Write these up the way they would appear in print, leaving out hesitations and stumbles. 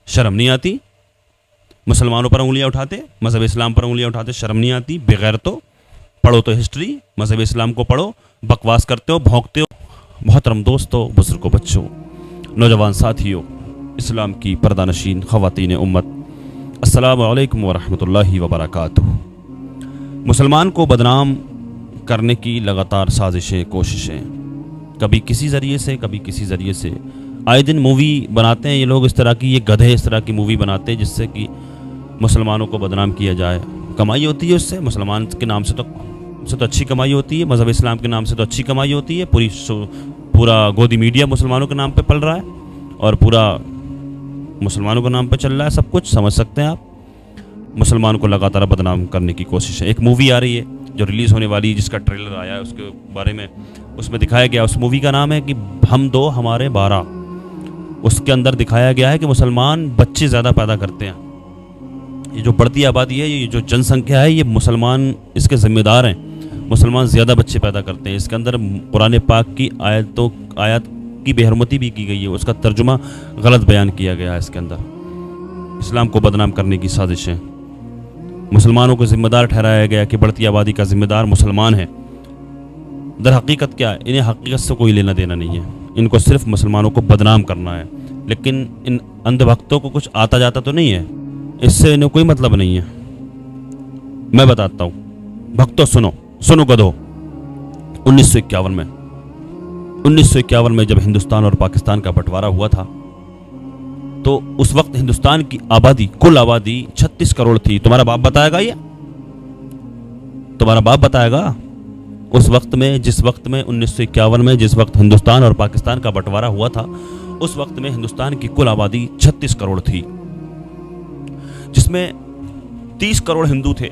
شرم نہیں آتی؟ مسلمانوں پر انگلیاں اٹھاتے، مذہب اسلام پر انگلیاں اٹھاتے، شرم نہیں آتی؟ بغیر تو پڑھو تو ہسٹری، مذہب اسلام کو پڑھو، بکواس کرتے ہو، بھونکتے ہو۔ محترم دوستو، بزرگوں، بچوں، نوجوان ساتھیوں، اسلام کی پردہ نشین خواتین امت، السلام علیکم ورحمۃ اللہ وبرکاتہ۔ مسلمان کو بدنام کرنے کی لگاتار سازشیں، کوششیں، کبھی کسی ذریعے سے کبھی کسی ذریعے سے، آئے دن مووی بناتے ہیں یہ لوگ، اس طرح کی، یہ گدھے اس طرح کی مووی بناتے ہیں جس سے کہ مسلمانوں کو بدنام کیا جائے۔ کمائی ہوتی ہے اس سے، مسلمان کے نام سے تو اچھی کمائی ہوتی ہے، مذہب اسلام کے نام سے تو اچھی کمائی ہوتی ہے، پورا گودی میڈیا مسلمانوں کے نام پہ پل رہا ہے اور پورا مسلمانوں کے نام پہ چل رہا ہے سب کچھ، سمجھ سکتے ہیں آپ۔ مسلمان کو لگاتار بدنام کرنے کی کوشش ہے۔ ایک مووی آ رہی ہے جو ریلیز ہونے والی ہے، جس کا ٹریلر آیا ہے، اس کے بارے میں اس میں دکھایا گیا، اس مووی کا نام ہے کہ ہم دو ہمارے 12۔ اس کے اندر دکھایا گیا ہے کہ مسلمان بچے زیادہ پیدا کرتے ہیں۔ یہ جو بڑھتی آبادی ہے، یہ جو جن سنکھیا ہے، یہ مسلمان اس کے ذمہ دار ہیں۔ مسلمان زیادہ بچے پیدا کرتے ہیں۔ اس کے اندر قرآن پاک کی آیات کی بے حرمتی بھی کی گئی ہے، اس کا ترجمہ غلط بیان کیا گیا ہے۔ اس کے اندر اسلام کو بدنام کرنے کی سازشیں، مسلمانوں کو ذمہ دار ٹھہرایا گیا کہ بڑھتی آبادی کا ذمہ دار مسلمان ہے۔ در حقیقت کیا ہے؟ انہیں حقیقت سے کوئی لینا دینا نہیں ہے، ان کو صرف مسلمانوں کو بدنام کرنا ہے۔ لیکن ان اندھ بھکتوں کو کچھ آتا جاتا تو نہیں ہے، اس سے انہیں کوئی مطلب نہیں ہے۔ میں بتاتا ہوں، بھکتوں سنو گدھو۔ 1951 میں جب ہندوستان اور پاکستان کا بٹوارا ہوا تھا تو اس وقت ہندوستان کی آبادی، کل آبادی 36 کروڑ تھی۔ تمہارا باپ بتائے گا، یہ تمہارا باپ بتائے گا اس وقت میں، جس وقت میں 1951 میں جس وقت ہندوستان اور پاکستان کا بٹوارا ہوا تھا، اس وقت میں ہندوستان کی کل آبادی 36 کروڑ تھی، جس میں 30 کروڑ ہندو تھے،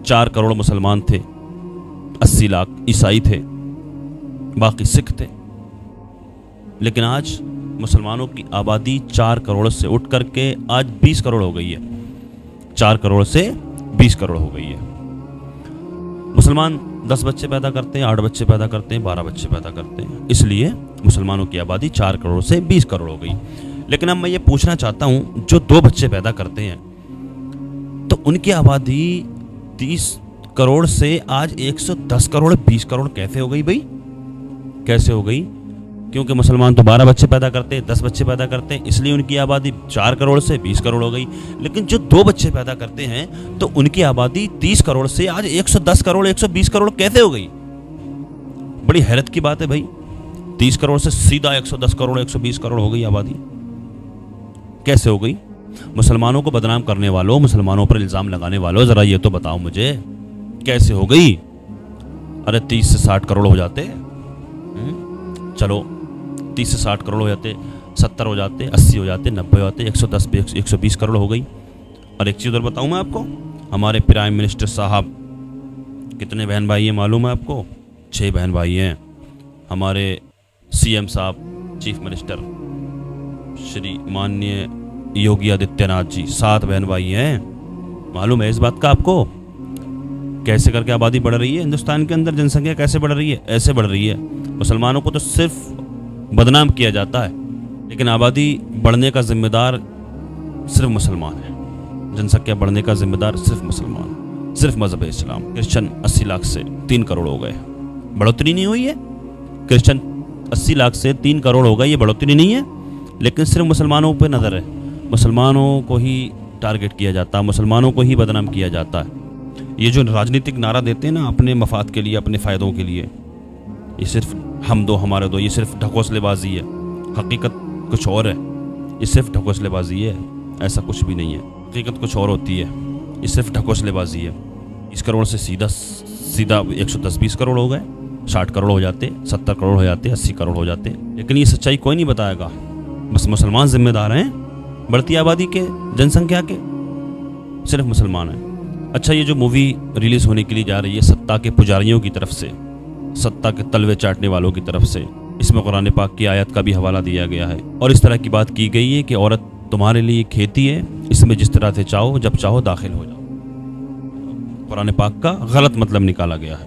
4 کروڑ مسلمان تھے، 80 لاکھ عیسائی تھے، باقی سکھ تھے۔ لیکن آج مسلمانوں کی آبادی 4 کروڑ سے اٹھ کر کے آج 20 کروڑ ہو گئی ہے۔ 4 کروڑ سے 20 کروڑ ہو گئی ہے۔ مسلمان 10 بچے پیدا کرتے ہیں، 8 بچے پیدا کرتے ہیں، 12 بچے پیدا کرتے ہیں، اس لیے مسلمانوں کی آبادی 4 کروڑ سے 20 کروڑ ہو گئی۔ لیکن اب میں یہ پوچھنا چاہتا ہوں، جو 2 بچے پیدا کرتے ہیں تو ان کی آبادی 30 کروڑ سے آج 110 کروڑ 20 کروڑ کیسے ہو گئی بھائی؟ کیسے ہو گئی؟ کیونکہ مسلمان تو 12 بچے پیدا کرتے ہیں، 10 بچے پیدا کرتے ہیں، اس لیے ان کی آبادی 4 کروڑ سے 20 کروڑ ہو گئی۔ لیکن جو 2 بچے پیدا کرتے ہیں تو ان کی آبادی 30 کروڑ سے آج 110 کروڑ 120 کروڑ کیسے ہو گئی؟ بڑی حیرت کی بات ہے بھائی، 30 کروڑ سے سیدھا 110 کروڑ 120 کروڑ ہو گئی آبادی، کیسے ہو گئی؟ مسلمانوں کو بدنام کرنے والوں، مسلمانوں پر الزام لگانے والوں، ذرا یہ تو بتاؤ مجھے کیسے ہو گئی؟ ارے 30 سے 60 کروڑ ہو جاتے، چلو 30 سے 60 کروڑ ہو جاتے، 70 ہو جاتے، 80 ہو جاتے، 90 ہو جاتے، 110 پہ 120 کروڑ ہو گئی۔ اور ایک چیز اور بتاؤں میں آپ کو، ہمارے پرائم منسٹر صاحب کتنے بہن بھائی ہیں معلوم ہے آپ کو؟ 6 بہن بھائی ہیں۔ ہمارے سی ایم صاحب، چیف منسٹر شری مانیہ یوگی آدتیہ ناتھ جی، 7 بہن بھائی ہیں۔ معلوم ہے اس بات کا آپ کو؟ کیسے کر کے آبادی بڑھ رہی ہے ہندوستان کے اندر، جن سنکھیا کیسے بڑھ رہی ہے؟ ایسے بڑھ رہی ہے۔ مسلمانوں کو تو صرف بدنام کیا جاتا ہے، لیکن آبادی بڑھنے کا ذمہ دار صرف مسلمان ہے۔ جن سنکھیا بڑھنے کا ذمہ دار صرف مسلمان، صرف مذہب اسلام۔ کرسچن 80 لاکھ سے 3 کروڑ ہو گئے، بڑھوتری نہیں ہوئی ہے؟ کرسچن 80 لاکھ سے 3 کروڑ ہو گئے، یہ بڑھوتری نہیں ہے؟ لیکن صرف مسلمانوں پہ نظر ہے، مسلمانوں کو ہی ٹارگٹ کیا جاتا ہے، مسلمانوں کو ہی بدنام کیا جاتا ہے۔ یہ جو راجنیتک نعرہ دیتے ہیں نا اپنے مفاد کے لیے، اپنے فائدوں کے لیے، یہ صرف ہم دو ہمارے دو، یہ صرف ڈھکوسلے بازی ہے۔ حقیقت کچھ اور ہے، یہ صرف ڈھکوسلے بازی ہے، ایسا کچھ بھی نہیں ہے۔ حقیقت کچھ اور ہوتی ہے، یہ صرف ڈھکوسلے بازی ہے۔ 20 کروڑ سے سیدھا 110-20 کروڑ ہو گئے، 60 کروڑ ہو جاتے، 70 کروڑ ہو جاتے، 80 کروڑ ہو جاتے۔ لیکن یہ سچائی کوئی نہیں بتائے گا، بس مسلمان ذمہ دار ہیں بڑھتی آبادی کے، جن سنکھیا کے، صرف مسلمان ہیں۔ اچھا، یہ جو مووی ریلیز ہونے کے لیے جا رہی ہے ستا کے پجاریوں کی طرف سے، ستا کے تلوے چاٹنے والوں کی طرف سے، اس میں قرآن پاک کی آیت کا بھی حوالہ دیا گیا ہے اور اس طرح کی بات کی گئی ہے کہ عورت تمہارے لیے کھیتی ہے، اس میں جس طرح سے چاہو جب چاہو داخل ہو جاؤ۔ قرآن پاک کا غلط مطلب نکالا گیا ہے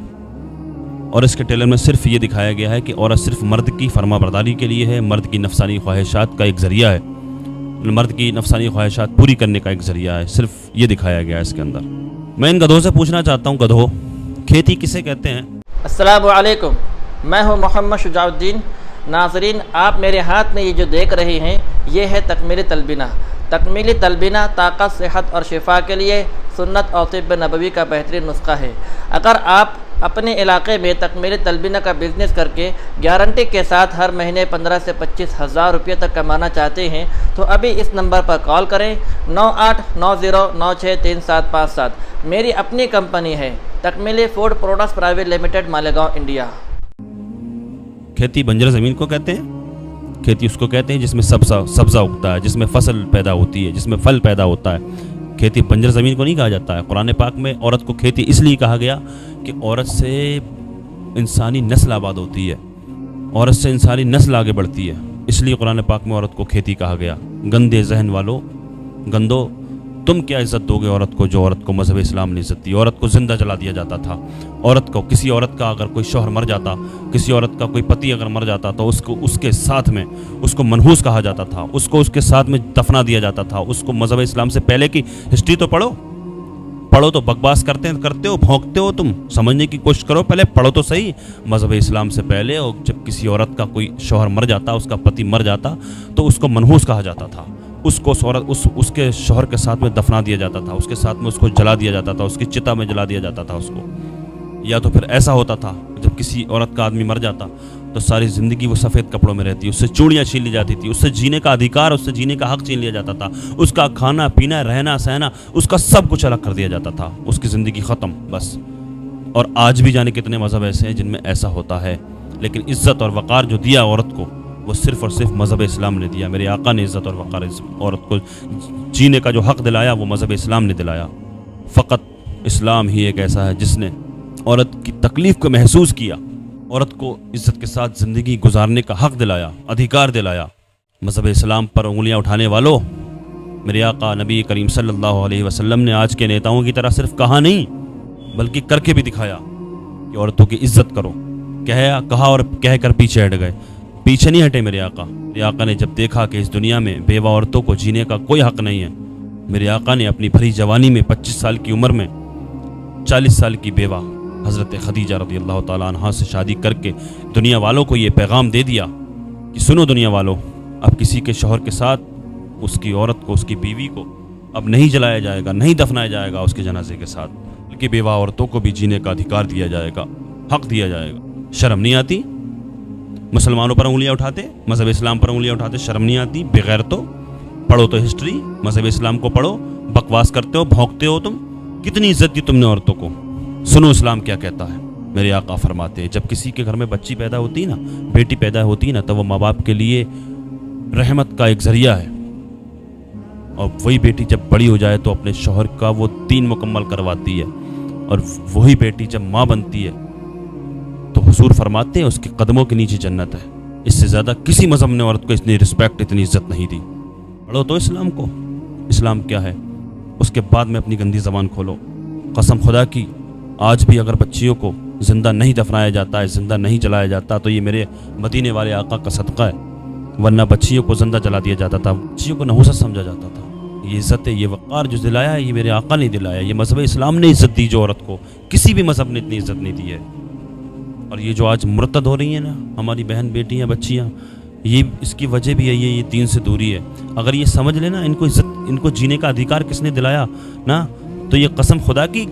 اور اس کے ٹریلر میں صرف یہ دکھایا گیا ہے کہ عورت صرف مرد کی فرما برداری کے لیے ہے، مرد کی نفسانی خواہشات کا ایک ذریعہ ہے مرد کی نفسانی خواہشات پوری کرنے کا ایک ذریعہ ہے، صرف یہ دکھایا گیا ہے اس کے اندر۔ میں ان گدھوں سے پوچھنا چاہتا ہوں، گدھو کھیتی کسے کہتے ہیں؟ السلام علیکم، میں ہوں محمد شجاع الدین۔ ناظرین، آپ میرے ہاتھ میں یہ جو دیکھ رہے ہیں یہ ہے تکمیلی تلبینہ۔ تکمیلی تلبینہ طاقت، صحت اور شفا کے لیے سنت اور طب نبوی کا بہترین نسخہ ہے۔ اگر آپ اپنے علاقے میں تکمیلی تلبینہ کا بزنس کر کے گارنٹی کے ساتھ ہر مہینے 15 سے 25 ہزار روپے تک کمانا چاہتے ہیں تو ابھی اس نمبر پر کال کریں 9890963757۔ میری اپنی کمپنی ہے Takmili food products private limited, Malegaon, India. کھیتی بنجر زمین کو کہتے ہیں۔ کھیتی اس کو کہتے ہیں جس میں سبزہ اگتا ہے، جس میں فصل پیدا ہوتی ہے، جس میں پھل پیدا ہوتا ہے۔ کھیتی بنجر زمین کو نہیں کہا جاتا ہے۔ قرآن پاک میں عورت کو کھیتی اس لیے کہا گیا کہ عورت سے انسانی نسل آباد ہوتی ہے، عورت سے انسانی نسل آگے بڑھتی ہے، اس لیے قرآن پاک میں عورت کو کھیتی کہا گیا۔ گندے ذہن والو، گندو، تم کیا عزت دو گے عورت کو جو عورت کو مذہب اسلام نے عزت دی؟ عورت کو زندہ جلا دیا جاتا تھا۔ عورت کو، کسی عورت کا اگر کوئی شوہر مر جاتا، کسی عورت کا کوئی پتی اگر مر جاتا تو اس کو اس کے ساتھ میں اس کو منحوس کہا جاتا تھا، اس کو اس کے ساتھ میں دفنا دیا جاتا تھا۔ اس کو مذہب اسلام سے پہلے کی ہسٹری تو پڑھو تو بکواس کرتے ہو، بھونکتے ہو، تم سمجھنے کی کوشش کرو، پہلے پڑھو تو صحیح۔ مذہب اسلام سے پہلے اور جب کسی عورت کا کوئی شوہر مر جاتا، اس کا پتی مر جاتا تو اس کو منحوس کہا جاتا تھا۔ اس کو اس کے شوہر کے ساتھ میں دفنا دیا جاتا تھا، اس کے ساتھ میں اس کو جلا دیا جاتا تھا، اس کی چتا میں جلا دیا جاتا تھا اس کو۔ یا تو پھر ایسا ہوتا تھا جب کسی عورت کا آدمی مر جاتا تو ساری زندگی وہ سفید کپڑوں میں رہتی، اس سے چوڑیاں چھین لی جاتی تھی، اس سے جینے کا ادھیکار، اس سے جینے کا حق چھین لیا جاتا تھا، اس کا کھانا پینا، رہنا سہنا، اس کا سب کچھ الگ کر دیا جاتا تھا، اس کی زندگی ختم بس۔ اور آج بھی جانے کتنے مذہب ایسے ہیں جن میں ایسا ہوتا ہے، لیکن عزت اور وقار جو دیا عورت کو وہ صرف اور صرف مذہب اسلام نے دیا۔ میرے آقا نے عزت اور وقار عورت کو جینے کا جو حق دلایا وہ مذہب اسلام نے دلایا۔ فقط اسلام ہی ایک ایسا ہے جس نے عورت کی تکلیف کو محسوس کیا، عورت کو عزت کے ساتھ زندگی گزارنے کا حق دلایا، ادھیکار دلایا۔ مذہب اسلام پر انگلیاں اٹھانے والوں، میرے آقا نبی کریم صلی اللہ علیہ وسلم نے آج کے نیتاؤں کی طرح صرف کہا نہیں بلکہ کر کے بھی دکھایا کہ عورتوں کی عزت کرو۔ کہا اور کہہ کر پیچھے ہٹ گئے، پیچھے نہیں ہٹے میرے آقا نے جب دیکھا کہ اس دنیا میں بیوہ عورتوں کو جینے کا کوئی حق نہیں ہے، میرے آقا نے اپنی بھری جوانی میں 25 سال کی عمر میں 40 سال کی بیوہ حضرت خدیجہ رضی اللہ تعالیٰ عنہا سے شادی کر کے دنیا والوں کو یہ پیغام دے دیا کہ سنو دنیا والوں، اب کسی کے شوہر کے ساتھ اس کی عورت کو، اس کی بیوی کو اب نہیں جلایا جائے گا، نہیں دفنایا جائے گا اس کے جنازے کے ساتھ، بلکہ بیوہ عورتوں کو بھی جینے کا ادھیکار دیا جائے گا، حق دیا جائے گا۔ شرم نہیں آتی؟ مسلمانوں پر انگلیاں اٹھاتے، مذہب اسلام پر انگلیاں اٹھاتے، شرم نہیں آتی؟ بغیر تو پڑھو تو ہسٹری، مذہب اسلام کو پڑھو، بکواس کرتے ہو، بھونکتے ہو تم۔ کتنی عزت دی تم نے عورتوں کو؟ سنو اسلام کیا کہتا ہے۔ میرے آقا فرماتے ہیں جب کسی کے گھر میں بچی پیدا ہوتی نا، بیٹی پیدا ہوتی نا، تو وہ ماں باپ کے لیے رحمت کا ایک ذریعہ ہے، اور وہی بیٹی جب بڑی ہو جائے تو اپنے شوہر کا وہ 3 مکمل کرواتی ہے، اور وہی بیٹی جب ماں بنتی ہے تو حضور فرماتے ہیں اس کے قدموں کے نیچے جنت ہے۔ اس سے زیادہ کسی مذہب نے عورت کو اتنی رسپیکٹ، اتنی عزت نہیں دی۔ پڑھو تو اسلام کو، اسلام کیا ہے، اس کے بعد میں اپنی گندی زبان کھولو۔ قسم خدا کی آج بھی اگر بچیوں کو زندہ نہیں دفنایا جاتا ہے، زندہ نہیں جلایا جاتا تو یہ میرے مدینے والے آقا کا صدقہ ہے، ورنہ بچیوں کو زندہ جلا دیا جاتا تھا، بچیوں کو نحوست سمجھا جاتا تھا۔ یہ عزت ہے، یہ وقار جو دلایا ہے یہ میرے آقا نے دلایا، یہ مذہب اسلام نے عزت دی جو عورت کو، کسی بھی مذہب نے اتنی عزت نہیں دی ہے۔ اور یہ جو آج مرتد ہو رہی ہیں نا ہماری بہن بیٹیاں، بچیاں، یہ اس کی وجہ بھی ہے یہ دین سے دوری ہے۔ اگر یہ سمجھ لینا ان کو عزت، ان کو جینے کا ادھیکار کس نے دلایا نا، تو یہ قسم خدا کی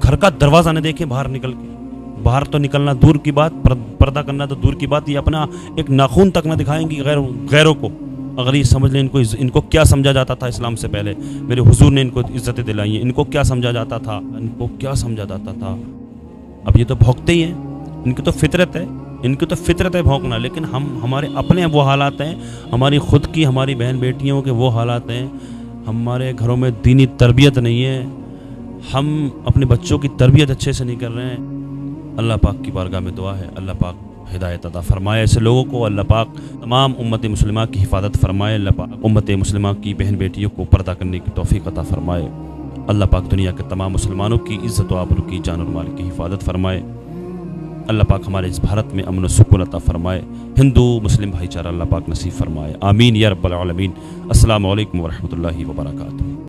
گھر کا دروازہ نہ دیکھیں باہر نکل کے، باہر تو نکلنا دور کی بات، پردہ کرنا تو دور کی بات، یہ اپنا ایک ناخون تک نہ دکھائیں گی غیروں کو۔ اگر یہ سمجھ لیں ان کو کیا سمجھا جاتا تھا اسلام سے پہلے، میرے حضور نے ان کو عزتیں دلائی ہیں، ان کو کیا سمجھا جاتا تھا، ان کو کیا سمجھا جاتا تھا۔ اب یہ تو بھونکتے ہی ہیں، ان کی تو فطرت ہے، ان کی تو فطرت ہے بھونکنا، لیکن ہمارے اپنے وہ حالات ہیں، ہماری خود کی، ہماری بہن بیٹیوں کے وہ حالات ہیں، ہمارے گھروں میں دینی تربیت نہیں ہے، ہم اپنے بچوں کی تربیت اچھے سے نہیں کر رہے ہیں۔ اللہ پاک کی بارگاہ میں دعا ہے اللہ پاک ہدایت عطا فرمائے ایسے لوگوں کو، اللہ پاک تمام امت مسلمہ کی حفاظت فرمائے، اللہ پاک امت مسلمہ کی بہن بیٹیوں کو پردہ کرنے کی توفیق عطا فرمائے، اللہ پاک دنیا کے تمام مسلمانوں کی عزت و آبرو کی، جان اور مال کی حفاظت فرمائے، اللہ پاک ہمارے اس بھارت میں امن و سکون عطا فرمائے، ہندو مسلم بھائی چارہ اللہ پاک نصیب فرمائے، آمین یا رب العالمین۔ السلام علیکم ورحمۃ اللہ وبرکاتہ۔